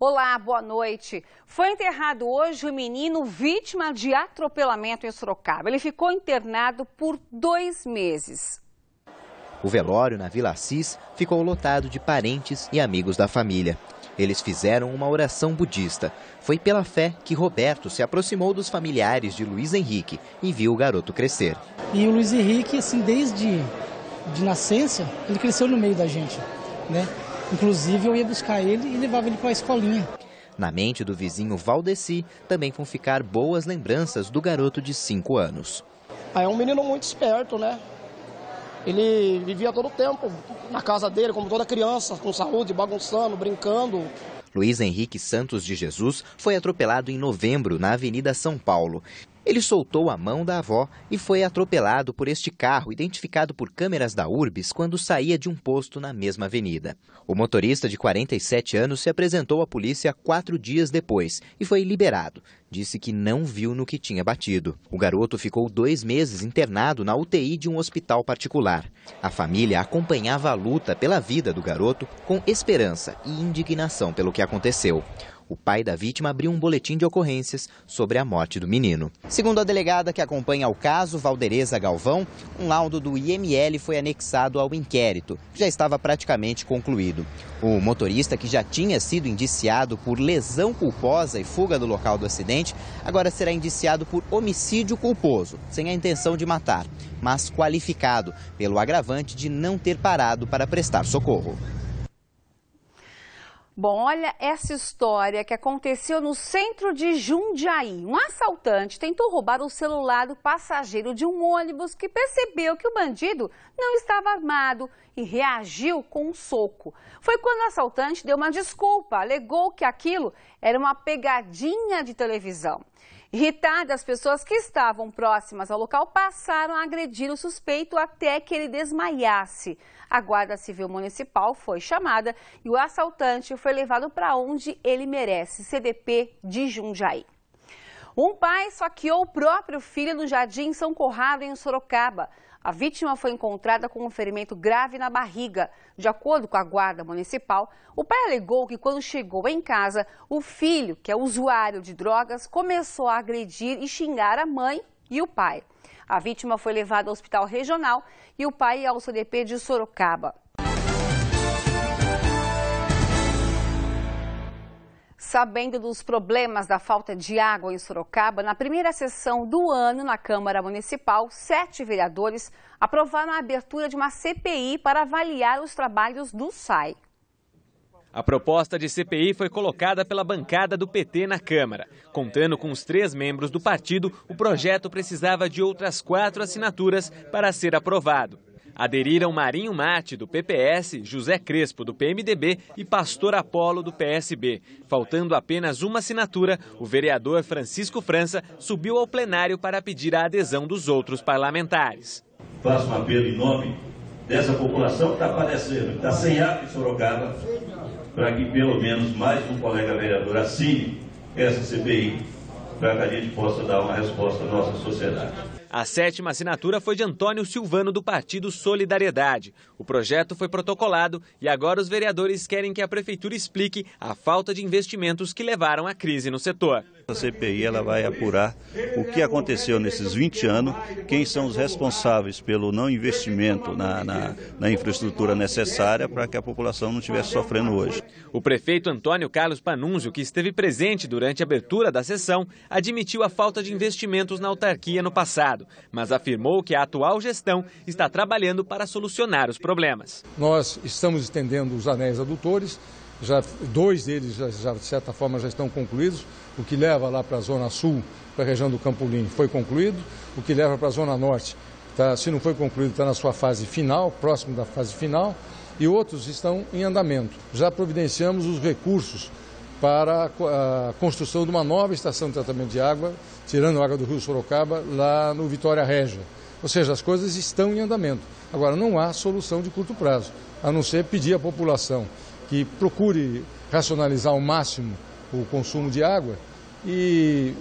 Olá, boa noite. Foi enterrado hoje o menino vítima de atropelamento em Sorocaba. Ele ficou internado por 2 meses. O velório na Vila Assis ficou lotado de parentes e amigos da família. Eles fizeram uma oração budista. Foi pela fé que Roberto se aproximou dos familiares de Luiz Henrique e viu o garoto crescer. E o Luiz Henrique, assim, desde de nascença, ele cresceu no meio da gente, né? Inclusive, eu ia buscar ele e levava ele para a escolinha. Na mente do vizinho Valdeci, também vão ficar boas lembranças do garoto de 5 anos. É um menino muito esperto, né? Ele vivia todo o tempo na casa dele, como toda criança, com saúde, bagunçando, brincando. Luiz Henrique Santos de Jesus foi atropelado em novembro na Avenida São Paulo. Ele soltou a mão da avó e foi atropelado por este carro, identificado por câmeras da Urbis, quando saía de um posto na mesma avenida. O motorista de 47 anos se apresentou à polícia 4 dias depois e foi liberado. Disse que não viu no que tinha batido. O garoto ficou 2 meses internado na UTI de um hospital particular. A família acompanhava a luta pela vida do garoto com esperança e indignação pelo que aconteceu. O pai da vítima abriu um boletim de ocorrências sobre a morte do menino. Segundo a delegada que acompanha o caso, Valdereza Galvão, um laudo do IML foi anexado ao inquérito, que já estava praticamente concluído. O motorista, que já tinha sido indiciado por lesão culposa e fuga do local do acidente, agora será indiciado por homicídio culposo, sem a intenção de matar, mas qualificado pelo agravante de não ter parado para prestar socorro. Bom, olha essa história que aconteceu no centro de Jundiaí. Um assaltante tentou roubar o celular do passageiro de um ônibus que percebeu que o bandido não estava armado e reagiu com um soco. Foi quando o assaltante deu uma desculpa, alegou que aquilo era uma pegadinha de televisão. Irritadas, as pessoas que estavam próximas ao local passaram a agredir o suspeito até que ele desmaiasse. A Guarda Civil Municipal foi chamada e o assaltante foi levado para onde ele merece, CDP de Jundiaí. Um pai esfaqueou o próprio filho no Jardim São Conrado, em Sorocaba. A vítima foi encontrada com um ferimento grave na barriga. De acordo com a Guarda Municipal, o pai alegou que quando chegou em casa, o filho, que é usuário de drogas, começou a agredir e xingar a mãe e o pai. A vítima foi levada ao hospital regional e o pai ao CDP de Sorocaba. Sabendo dos problemas da falta de água em Sorocaba, na primeira sessão do ano na Câmara Municipal, 7 vereadores aprovaram a abertura de uma CPI para avaliar os trabalhos do SAI. A proposta de CPI foi colocada pela bancada do PT na Câmara. Contando com os 3 membros do partido, o projeto precisava de outras 4 assinaturas para ser aprovado. Aderiram Marinho Mate, do PPS, José Crespo, do PMDB e Pastor Apolo, do PSB. Faltando apenas uma assinatura, o vereador Francisco França subiu ao plenário para pedir a adesão dos outros parlamentares. Faço um apelo em nome dessa população que está padecendo, que está sem água em Sorocaba, para que pelo menos mais um colega vereador assine essa CPI, para que a gente possa dar uma resposta à nossa sociedade. A 7ª assinatura foi de Antônio Silvano, do Partido Solidariedade. O projeto foi protocolado e agora os vereadores querem que a Prefeitura explique a falta de investimentos que levaram à crise no setor. A CPI ela vai apurar o que aconteceu nesses 20 anos, quem são os responsáveis pelo não investimento na infraestrutura necessária para que a população não estivesse sofrendo hoje. O prefeito Antônio Carlos Panunzio, que esteve presente durante a abertura da sessão, admitiu a falta de investimentos na autarquia no passado, mas afirmou que a atual gestão está trabalhando para solucionar os problemas. Nós estamos estendendo os anéis adutores, 2 deles já de certa forma já estão concluídos. O que leva lá para a Zona Sul, para a região do Campolim, foi concluído. O que leva para a Zona Norte, se não foi concluído, está na sua fase final, próximo da fase final. E outros estão em andamento. Já providenciamos os recursos para a construção de uma nova estação de tratamento de água, tirando a água do Rio Sorocaba, lá no Vitória Régia. Ou seja, as coisas estão em andamento. Agora, não há solução de curto prazo, a não ser pedir à população que procure racionalizar ao máximo o consumo de água e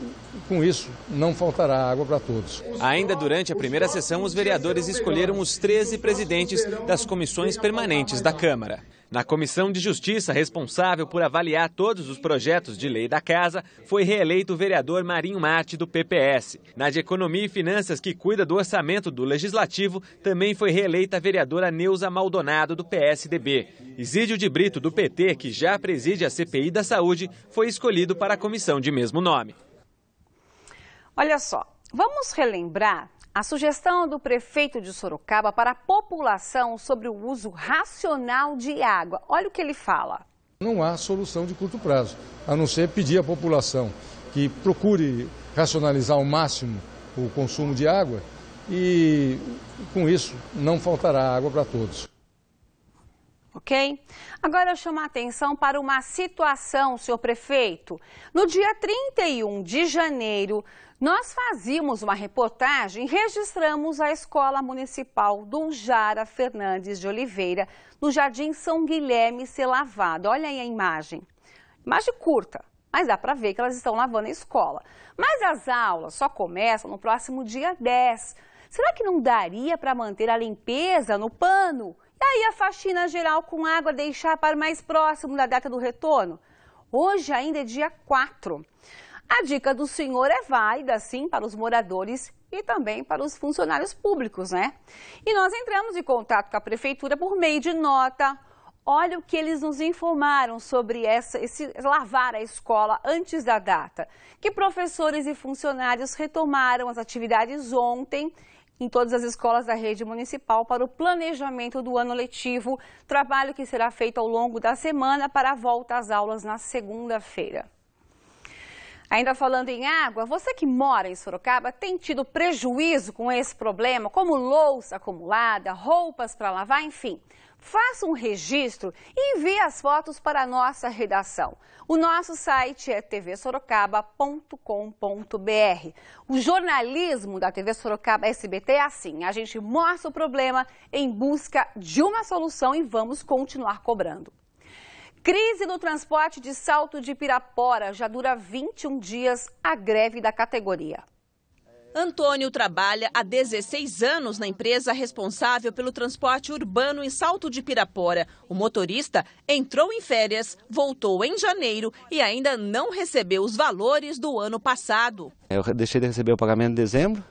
com isso, não faltará água para todos. Ainda durante a primeira sessão, os vereadores escolheram os 13 presidentes das comissões permanentes da Câmara. Na Comissão de Justiça, responsável por avaliar todos os projetos de lei da Casa, foi reeleito o vereador Marinho Marte, do PPS. Na de Economia e Finanças, que cuida do orçamento do Legislativo, também foi reeleita a vereadora Neuza Maldonado, do PSDB. Isídio de Brito, do PT, que já preside a CPI da Saúde, foi escolhido para a comissão de mesmo nome. Olha só, vamos relembrar a sugestão do prefeito de Sorocaba para a população sobre o uso racional de água. Olha o que ele fala. Não há solução de curto prazo, a não ser pedir à população que procure racionalizar ao máximo o consumo de água e, com isso, não faltará água para todos. Ok? Agora eu chamo a atenção para uma situação, senhor prefeito. No dia 31 de janeiro, nós fazíamos uma reportagem e registramos a Escola Municipal Dom Jara Fernandes de Oliveira, no Jardim São Guilherme ser lavado. Olha aí a imagem. Imagem curta, mas dá para ver que elas estão lavando a escola. Mas as aulas só começam no próximo dia 10. Será que não daria para manter a limpeza no pano? E aí a faxina geral com água deixar para mais próximo da data do retorno? Hoje ainda é dia 4. A dica do senhor é válida, sim, para os moradores e também para os funcionários públicos, né? E nós entramos em contato com a prefeitura por meio de nota. Olha o que eles nos informaram sobre esse lavar a escola antes da data. Que professores e funcionários retomaram as atividades ontem em todas as escolas da rede municipal para o planejamento do ano letivo, trabalho que será feito ao longo da semana para a volta às aulas na segunda-feira. Ainda falando em água, você que mora em Sorocaba tem tido prejuízo com esse problema, como louça acumulada, roupas para lavar, enfim. Faça um registro e envie as fotos para a nossa redação. O nosso site é tvsorocaba.com.br. O jornalismo da TV Sorocaba SBT é assim, a gente mostra o problema em busca de uma solução e vamos continuar cobrando. Crise no transporte de Salto de Pirapora, já dura 21 dias a greve da categoria. Antônio trabalha há 16 anos na empresa responsável pelo transporte urbano em Salto de Pirapora. O motorista entrou em férias, voltou em janeiro e ainda não recebeu os valores do ano passado. Eu deixei de receber o pagamento em dezembro,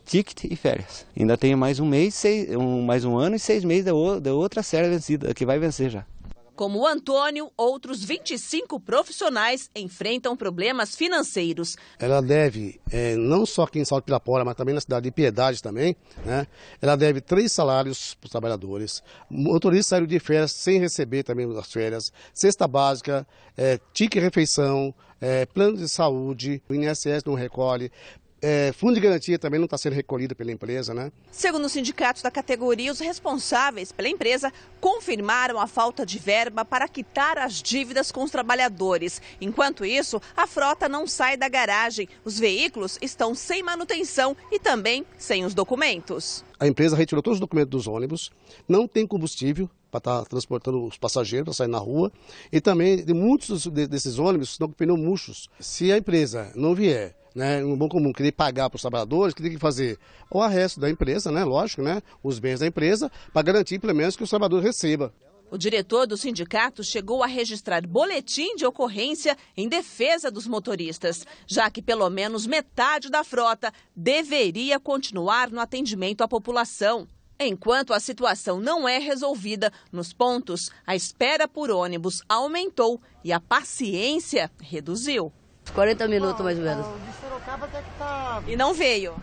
ticket e férias. Ainda tenho mais um mês, mais um ano e 6 meses da outra série vencida, que vai vencer já. Como o Antônio, outros 25 profissionais enfrentam problemas financeiros. Ela deve, não só aqui em Salto de Pirapora, mas também na cidade de Piedade também, né? Ela deve 3 salários para os trabalhadores. Motoristas saíram de férias sem receber também as férias. Cesta básica, ticket refeição, plano de saúde, o INSS não recolhe. Fundo de garantia também não está sendo recolhido pela empresa, né? Segundo os sindicatos da categoria, os responsáveis pela empresa confirmaram a falta de verba para quitar as dívidas com os trabalhadores. Enquanto isso, a frota não sai da garagem. Os veículos estão sem manutenção e também sem os documentos. A empresa retirou todos os documentos dos ônibus, não tem combustível para estar transportando os passageiros para sair na rua e também muitos desses ônibus estão com pneus murchos. Se a empresa não vier, né, um bom comum, querer pagar para os trabalhadores, que tem que fazer o arresto da empresa, né, lógico, né, os bens da empresa, para garantir pelo menos que os trabalhadores recebam. O diretor do sindicato chegou a registrar boletim de ocorrência em defesa dos motoristas, já que pelo menos metade da frota deveria continuar no atendimento à população. Enquanto a situação não é resolvida, nos pontos, a espera por ônibus aumentou e a paciência reduziu. 40 minutos mais ou menos. De Sorocaba até que tá... E não veio?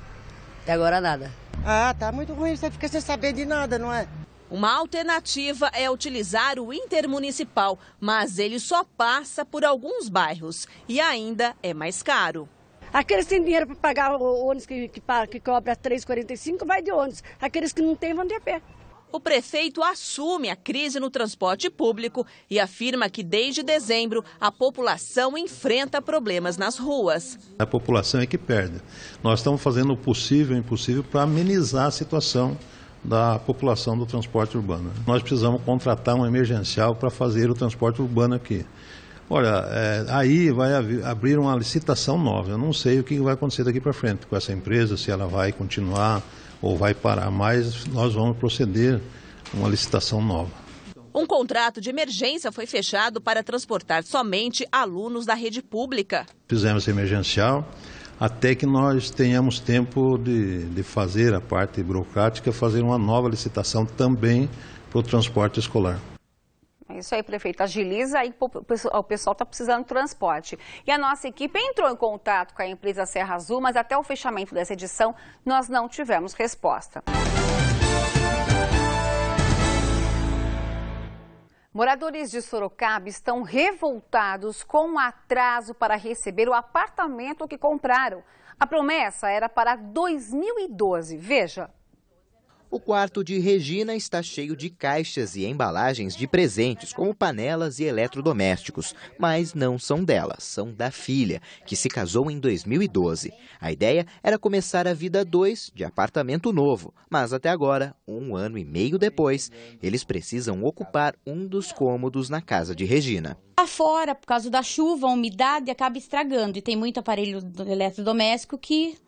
Até agora nada. Ah, tá muito ruim, você fica sem saber de nada, não é? Uma alternativa é utilizar o intermunicipal, mas ele só passa por alguns bairros e ainda é mais caro. Aqueles que têm dinheiro para pagar o ônibus que cobra R$ 3,45 vai de ônibus. Aqueles que não têm vão de a pé. O prefeito assume a crise no transporte público e afirma que desde dezembro a população enfrenta problemas nas ruas. A população é que perde. Nós estamos fazendo o possível e o impossível para amenizar a situação da população do transporte urbano. Nós precisamos contratar um emergencial para fazer o transporte urbano aqui. Olha, aí vai abrir uma licitação nova. Eu não sei o que vai acontecer daqui para frente com essa empresa, se ela vai continuar ou vai parar, mas nós vamos proceder a uma licitação nova. Um contrato de emergência foi fechado para transportar somente alunos da rede pública. Fizemos emergencial até que nós tenhamos tempo de fazer a parte burocrática, fazer uma nova licitação também para o transporte escolar. É isso aí, prefeito. Agiliza aí, o pessoal está precisando de transporte. E a nossa equipe entrou em contato com a empresa Serra Azul, mas até o fechamento dessa edição nós não tivemos resposta. Moradores de Sorocaba estão revoltados com o atraso para receber o apartamento que compraram. A promessa era para 2012. Veja. O quarto de Regina está cheio de caixas e embalagens de presentes, como panelas e eletrodomésticos. Mas não são dela, são da filha, que se casou em 2012. A ideia era começar a vida a dois de apartamento novo. Mas até agora, 1 ano e meio depois, eles precisam ocupar um dos cômodos na casa de Regina. Lá fora, por causa da chuva, a umidade acaba estragando. E tem muito aparelho eletrodoméstico que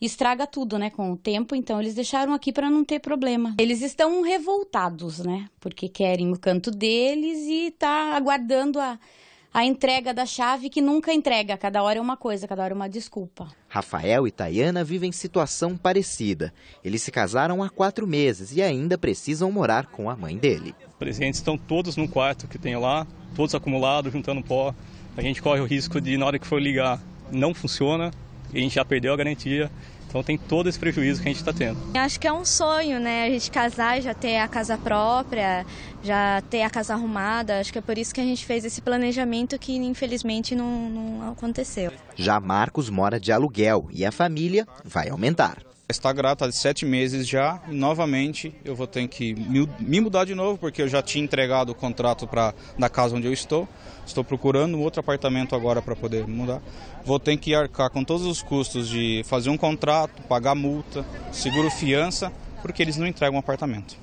estraga tudo, né, com o tempo, então eles deixaram aqui para não ter problema. Eles estão revoltados, né, porque querem o canto deles e tá aguardando a entrega da chave que nunca entrega, cada hora é uma coisa, cada hora é uma desculpa. Rafael e Tayana vivem situação parecida. Eles se casaram há 4 meses e ainda precisam morar com a mãe dele. Os presentes estão todos no quarto que tem lá, todos acumulados, juntando pó. A gente corre o risco de, na hora que for ligar, não funciona. A gente já perdeu a garantia, então tem todo esse prejuízo que a gente está tendo. Eu acho que é um sonho, né? A gente casar, já ter a casa própria, já ter a casa arrumada. Acho que é por isso que a gente fez esse planejamento que infelizmente não aconteceu. Já Marcos mora de aluguel e a família vai aumentar. Está grato há 7 meses já, e novamente eu vou ter que me mudar de novo, porque eu já tinha entregado o contrato da casa onde eu estou. Estou procurando um outro apartamento agora para poder mudar. Vou ter que arcar com todos os custos de fazer um contrato, pagar multa, seguro fiança, porque eles não entregam um apartamento.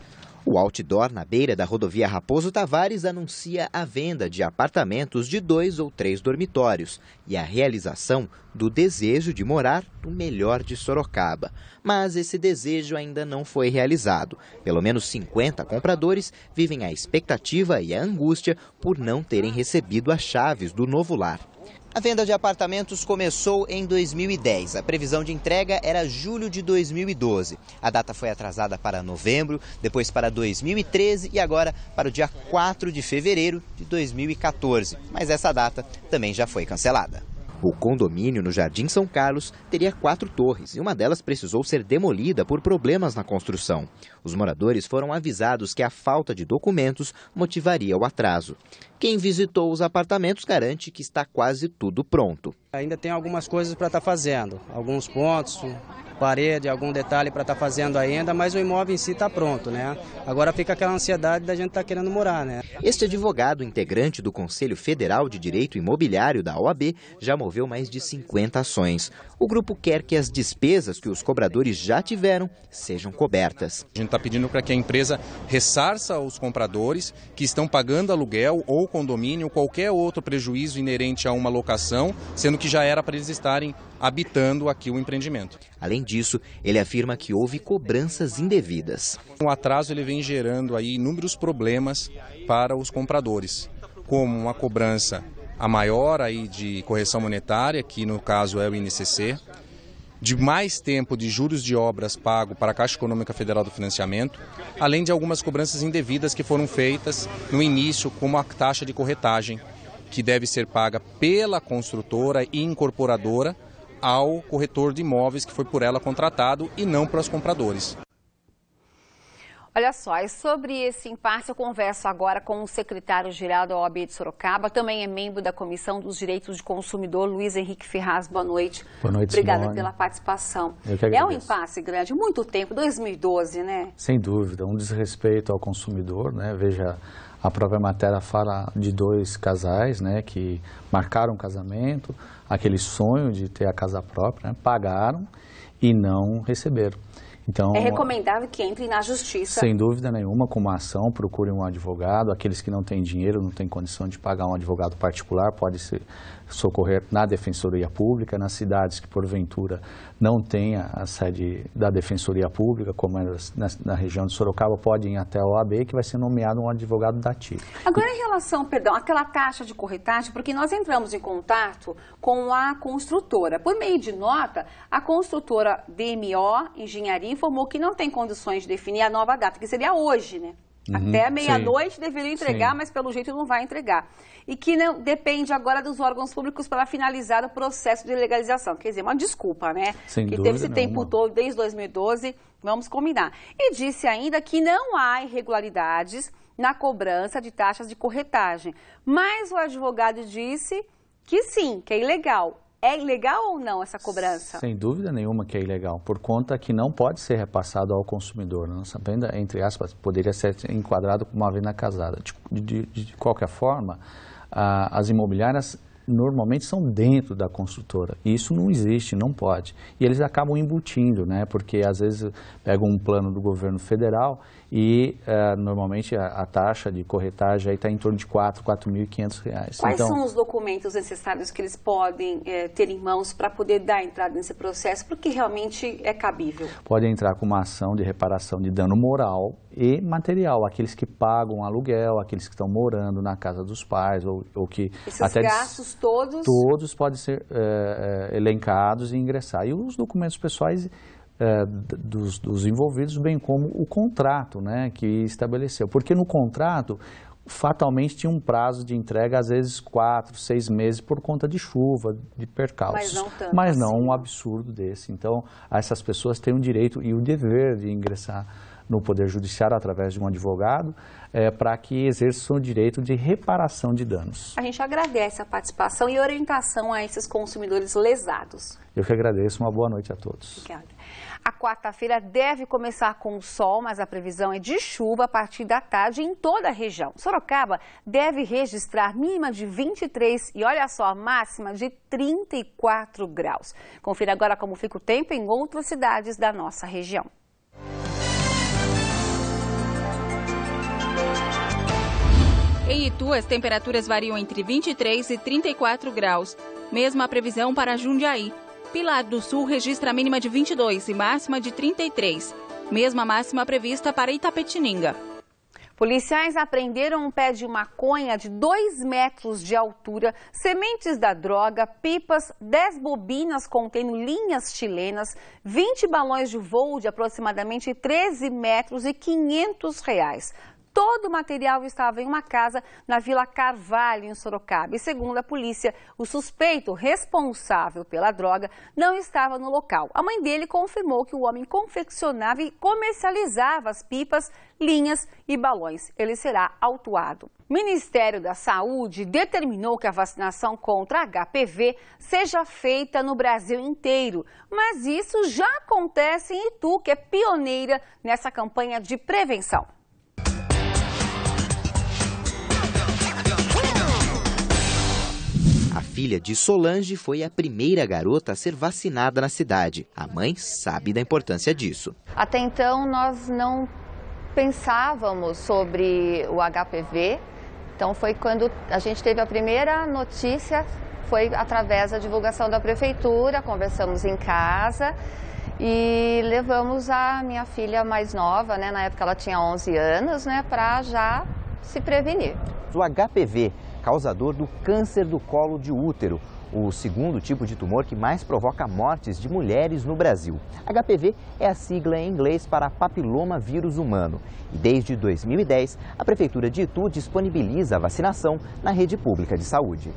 O outdoor na beira da rodovia Raposo Tavares anuncia a venda de apartamentos de 2 ou 3 dormitórios e a realização do desejo de morar no melhor de Sorocaba. Mas esse desejo ainda não foi realizado. Pelo menos 50 compradores vivem a expectativa e a angústia por não terem recebido as chaves do novo lar. A venda de apartamentos começou em 2010. A previsão de entrega era julho de 2012. A data foi atrasada para novembro, depois para 2013 e agora para o dia 4 de fevereiro de 2014. Mas essa data também já foi cancelada. O condomínio no Jardim São Carlos teria 4 torres e uma delas precisou ser demolida por problemas na construção. Os moradores foram avisados que a falta de documentos motivaria o atraso. Quem visitou os apartamentos garante que está quase tudo pronto. Ainda tem algumas coisas para estar fazendo, alguns pontos, parede, algum detalhe para estar fazendo ainda, mas o imóvel em si está pronto, né? Agora fica aquela ansiedade da gente estar querendo morar, né? Este advogado integrante do Conselho Federal de Direito Imobiliário da OAB já moveu mais de 50 ações. O grupo quer que as despesas que os cobradores já tiveram sejam cobertas. A gente está pedindo para que a empresa ressarça os compradores que estão pagando aluguel ou condomínio, qualquer outro prejuízo inerente a uma locação, sendo que já era para eles estarem habitando aqui o empreendimento. Além disso, ele afirma que houve cobranças indevidas. O atraso ele vem gerando aí inúmeros problemas para os compradores, como uma cobrança a maior aí de correção monetária, que no caso é o INCC, de mais tempo de juros de obras pago para a Caixa Econômica Federal do Financiamento, além de algumas cobranças indevidas que foram feitas no início, como a taxa de corretagem, que deve ser paga pela construtora e incorporadora ao corretor de imóveis que foi por ela contratado e não para os compradores. Olha só, e sobre esse impasse eu converso agora com o secretário-geral da OAB de Sorocaba, também é membro da Comissão dos Direitos do Consumidor, Luiz Henrique Ferraz. Boa noite. Boa noite, Obrigada Simone. pela participação. Eu que agradeço. É um impasse grande, muito tempo, 2012, né? Sem dúvida, um desrespeito ao consumidor, né? Veja, a própria matéria fala de 2 casais, né, que marcaram o casamento, aquele sonho de ter a casa própria, né, pagaram e não receberam. Então, é recomendável que entre na justiça. Sem dúvida nenhuma, com uma ação, procure um advogado. Aqueles que não têm dinheiro, não têm condição de pagar um advogado particular, pode se socorrer na Defensoria Pública. Nas cidades que, porventura, não tenha a sede da Defensoria Pública, como é na região de Sorocaba, pode ir até a OAB, que vai ser nomeado um advogado da TIC. Agora, em relação, àquela taxa de corretagem, porque nós entramos em contato com a construtora. Por meio de nota, a construtora DMO Engenharia informou que não tem condições de definir a nova data, que seria hoje, né? Até meia-noite deveria entregar, mas pelo jeito não vai entregar. E que não depende agora dos órgãos públicos para finalizar o processo de legalização. Quer dizer, uma desculpa, né? Sem que dúvida teve esse tempo todo, desde 2012, vamos combinar. E disse ainda que não há irregularidades na cobrança de taxas de corretagem. Mas o advogado disse que sim, que é ilegal. É ilegal ou não essa cobrança? Sem dúvida nenhuma que é ilegal, por conta que não pode ser repassado ao consumidor. Nossa venda, entre aspas, poderia ser enquadrado como uma venda casada. De qualquer forma, as imobiliárias normalmente são dentro da construtora. E isso não existe, não pode. E eles acabam embutindo, né? Porque às vezes pegam um plano do governo federal e normalmente a taxa de corretagem está em torno de R$ 4.500. Quais são os documentos necessários que eles podem ter em mãos para poder dar entrada nesse processo? Porque realmente é cabível. Pode entrar com uma ação de reparação de dano moral e material, aqueles que pagam aluguel, aqueles que estão morando na casa dos pais ou que... Esses até gastos todos? Todos podem ser elencados e ingressar. E os documentos pessoais dos envolvidos, bem como o contrato, né, que estabeleceu. Porque no contrato, fatalmente tinha um prazo de entrega, às vezes 4, 6 meses, por conta de chuva, de percalços. Mas não um absurdo desse. Então, essas pessoas têm o direito e o dever de ingressar no Poder Judiciário através de um advogado, para que exerçam o direito de reparação de danos. A gente agradece a participação e orientação a esses consumidores lesados. Eu que agradeço, uma boa noite a todos. Obrigada. A quarta-feira deve começar com sol, mas a previsão é de chuva a partir da tarde em toda a região. Sorocaba deve registrar mínima de 23 e, olha só, máxima de 34 graus. Confira agora como fica o tempo em outras cidades da nossa região. Em Itu, as temperaturas variam entre 23 e 34 graus. Mesma previsão para Jundiaí. Pilar do Sul registra a mínima de 22 e máxima de 33. Mesma máxima prevista para Itapetininga. Policiais apreenderam um pé de maconha de 2 metros de altura, sementes da droga, pipas, 10 bobinas contendo linhas chilenas, 20 balões de voo de aproximadamente 13 metros e R$500. Todo o material estava em uma casa na Vila Carvalho, em Sorocaba. E segundo a polícia, o suspeito responsável pela droga não estava no local. A mãe dele confirmou que o homem confeccionava e comercializava as pipas, linhas e balões. Ele será autuado. O Ministério da Saúde determinou que a vacinação contra HPV seja feita no Brasil inteiro. Mas isso já acontece em Itu, que é pioneira nessa campanha de prevenção. A filha de Solange foi a primeira garota a ser vacinada na cidade. A mãe sabe da importância disso. Até então, nós não pensávamos sobre o HPV. Então, foi quando a gente teve a primeira notícia, foi através da divulgação da prefeitura, conversamos em casa e levamos a minha filha mais nova, né, na época ela tinha 11 anos, né, para já se prevenir. O HPV, causador do câncer do colo de útero, o segundo tipo de tumor que mais provoca mortes de mulheres no Brasil. HPV é a sigla em inglês para papiloma vírus humano. E desde 2010, a Prefeitura de Itu disponibiliza a vacinação na rede pública de saúde.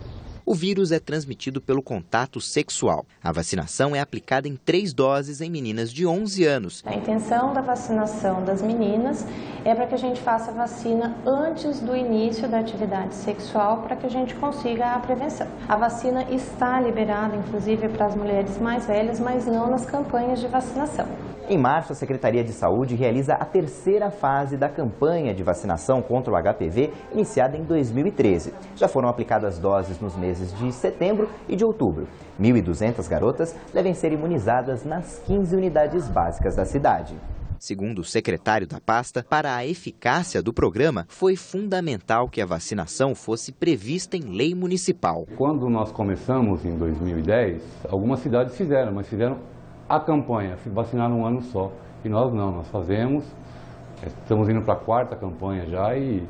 O vírus é transmitido pelo contato sexual. A vacinação é aplicada em 3 doses em meninas de 11 anos. A intenção da vacinação das meninas é para que a gente faça a vacina antes do início da atividade sexual, para que a gente consiga a prevenção. A vacina está liberada, inclusive, para as mulheres mais velhas, mas não nas campanhas de vacinação. Em março, a Secretaria de Saúde realiza a 3ª fase da campanha de vacinação contra o HPV, iniciada em 2013. Já foram aplicadas doses nos meses meses de setembro e de outubro. 1.200 garotas devem ser imunizadas nas 15 unidades básicas da cidade. Segundo o secretário da pasta, para a eficácia do programa, foi fundamental que a vacinação fosse prevista em lei municipal. Quando nós começamos em 2010, algumas cidades fizeram, mas fizeram a campanha, vacinaram um ano só. E nós não, nós fazemos, estamos indo para a 4ª campanha já e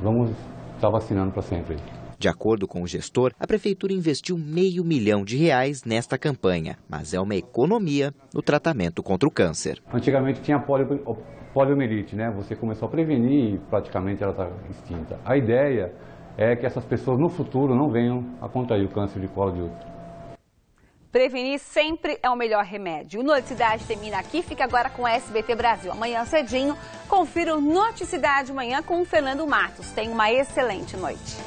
vamos estar vacinando para sempre. De acordo com o gestor, a prefeitura investiu R$500 milhão nesta campanha, mas é uma economia no tratamento contra o câncer. Antigamente tinha poliomielite, né? Você começou a prevenir e praticamente ela está extinta. A ideia é que essas pessoas no futuro não venham a contrair o câncer de colo de útero. Prevenir sempre é o melhor remédio. O Noticidade termina aqui, fica agora com o SBT Brasil. Amanhã cedinho, confira o Noticidade Manhã com o Fernando Matos. Tenha uma excelente noite.